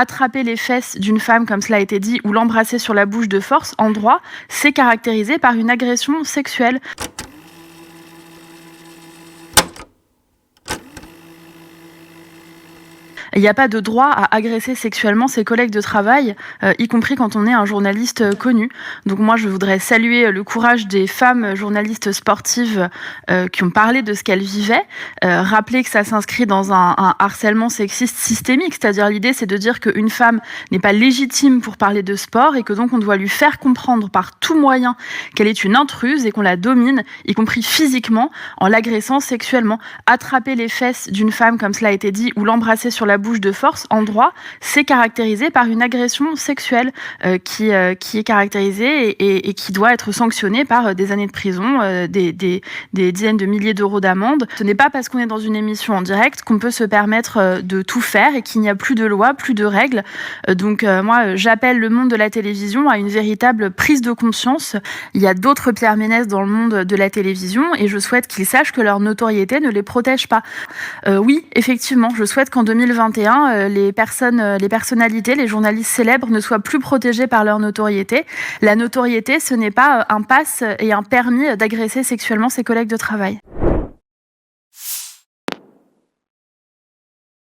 Attraper les fesses d'une femme, comme cela a été dit, ou l'embrasser sur la bouche de force, en droit, c'est caractérisé par une agression sexuelle. Il n'y a pas de droit à agresser sexuellement ses collègues de travail, y compris quand on est un journaliste connu. Donc moi, je voudrais saluer le courage des femmes journalistes sportives qui ont parlé de ce qu'elles vivaient, rappeler que ça s'inscrit dans un harcèlement sexiste systémique, c'est-à-dire l'idée, c'est de dire qu'une femme n'est pas légitime pour parler de sport et que donc on doit lui faire comprendre par tout moyen qu'elle est une intruse et qu'on la domine, y compris physiquement, en l'agressant sexuellement. Attraper les fesses d'une femme, comme cela a été dit, ou l'embrasser sur la bouche de force, en droit, c'est caractérisé par une agression sexuelle qui est caractérisée et qui doit être sanctionnée par des années de prison, des dizaines de milliers d'euros d'amende. Ce n'est pas parce qu'on est dans une émission en direct qu'on peut se permettre de tout faire et qu'il n'y a plus de loi, plus de règles. Donc moi, j'appelle le monde de la télévision à une véritable prise de conscience. Il y a d'autres Pierre Ménès dans le monde de la télévision et je souhaite qu'ils sachent que leur notoriété ne les protège pas. Oui, effectivement, je souhaite qu'en 2021, les personnalités, les journalistes célèbres ne soient plus protégés par leur notoriété. La notoriété, ce n'est pas un pass et un permis d'agresser sexuellement ses collègues de travail.